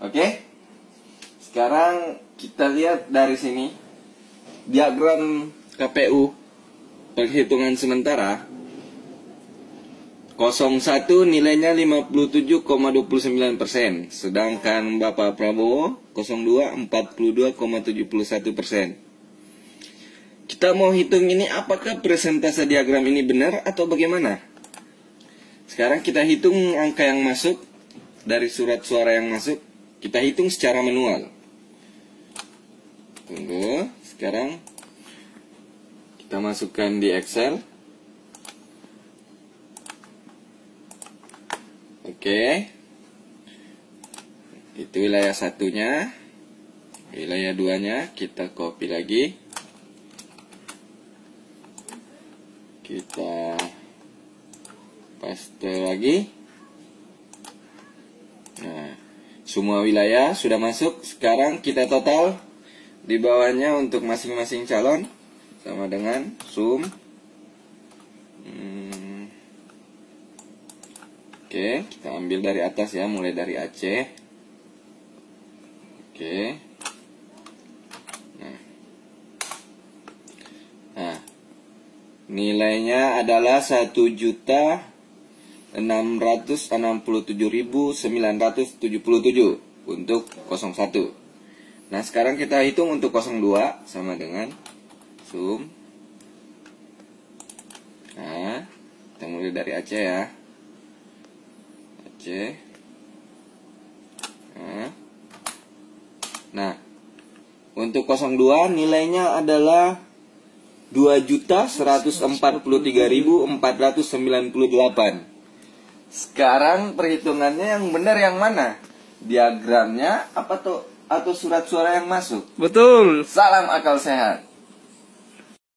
Oke. Sekarang kita lihat dari sini diagram KPU perhitungan sementara. 01 nilainya 57,29%, sedangkan Bapak Prabowo 02 42,71%. Kita mau hitung ini apakah persentase diagram ini benar atau bagaimana? Sekarang kita hitung angka yang masuk dari surat suara yang masuk, kita hitung secara manual. Tunggu, sekarang kita masukkan di Excel. Oke, itu wilayah satunya. Wilayah duanya kita copy lagi, kita paste lagi. Nah, semua wilayah sudah masuk. Sekarang kita total di bawahnya untuk masing-masing calon sama dengan sum. Oke, kita ambil dari atas ya, mulai dari Aceh. Oke. Nah, nilainya adalah 1.667.977 untuk 01. Nah, sekarang kita hitung untuk 02 sama dengan sum. Nah, kita mulai dari Aceh ya. Aceh. Nah, untuk 02 nilainya adalah 2.143.498. Sekarang perhitungannya yang benar yang mana? Diagramnya apa atau surat suara yang masuk? Betul. Salam akal sehat.